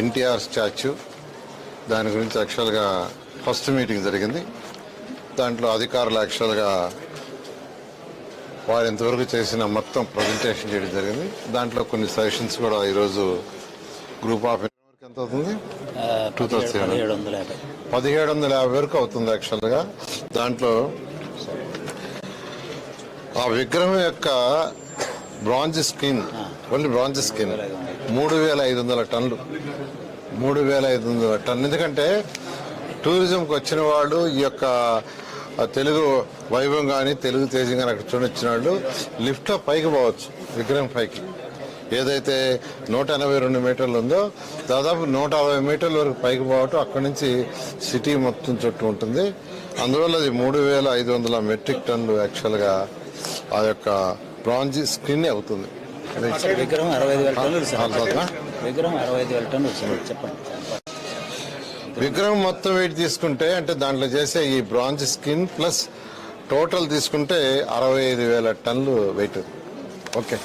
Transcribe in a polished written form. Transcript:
NTR statue. దాని గురించి యాక్చువల్గా ఫస్ట్ మీటింగ్ జరిగింది. దాంట్లో అధికారులు యాక్చువల్గా వారు ఇంతవరకు చేసిన మొత్తం ప్రజెంటేషన్ చేయడం జరిగింది. దాంట్లో కొన్ని సజెషన్స్ కూడా ఈరోజు గ్రూప్ ఆఫ్ ఎంత అవుతుంది, 1750 వరకు అవుతుంది యాక్చువల్గా. దాంట్లో ఆ విగ్రహం యొక్క bronze skin, only bronze skin 3500 టన్నులు. 3500 టన్నులు. ఎందుకంటే టూరిజంకి వచ్చిన వాళ్ళు ఈ యొక్క తెలుగు వైభవం కానీ తెలుగు తేజం కానీ అక్కడ చూడొచ్చిన వాళ్ళు లిఫ్ట్లో పైకి పోవచ్చు. విగ్రహం పైకి ఏదైతే 182 మీటర్లు ఉందో దాదాపు 160 మీటర్ల వరకు పైకి పోవటం, అక్కడి నుంచి సిటీ మొత్తం చుట్టూ ఉంటుంది. అందువల్ల అది 3500 మెట్రిక్ టన్నులు యాక్చువల్గా ఆ యొక్క బ్రాంజ్ స్క్రీన్ అవుతుంది. విగ్రహం 65,000 టన్నులు. చెప్పండి. విగ్రహం మొత్తం వెయిట్ తీసుకుంటే అంటే దాంట్లో చేసే ఈ బ్రాంజ్ స్కిన్ ప్లస్ టోటల్ తీసుకుంటే 65,000 టన్నులు వెయిట్. ఓకే.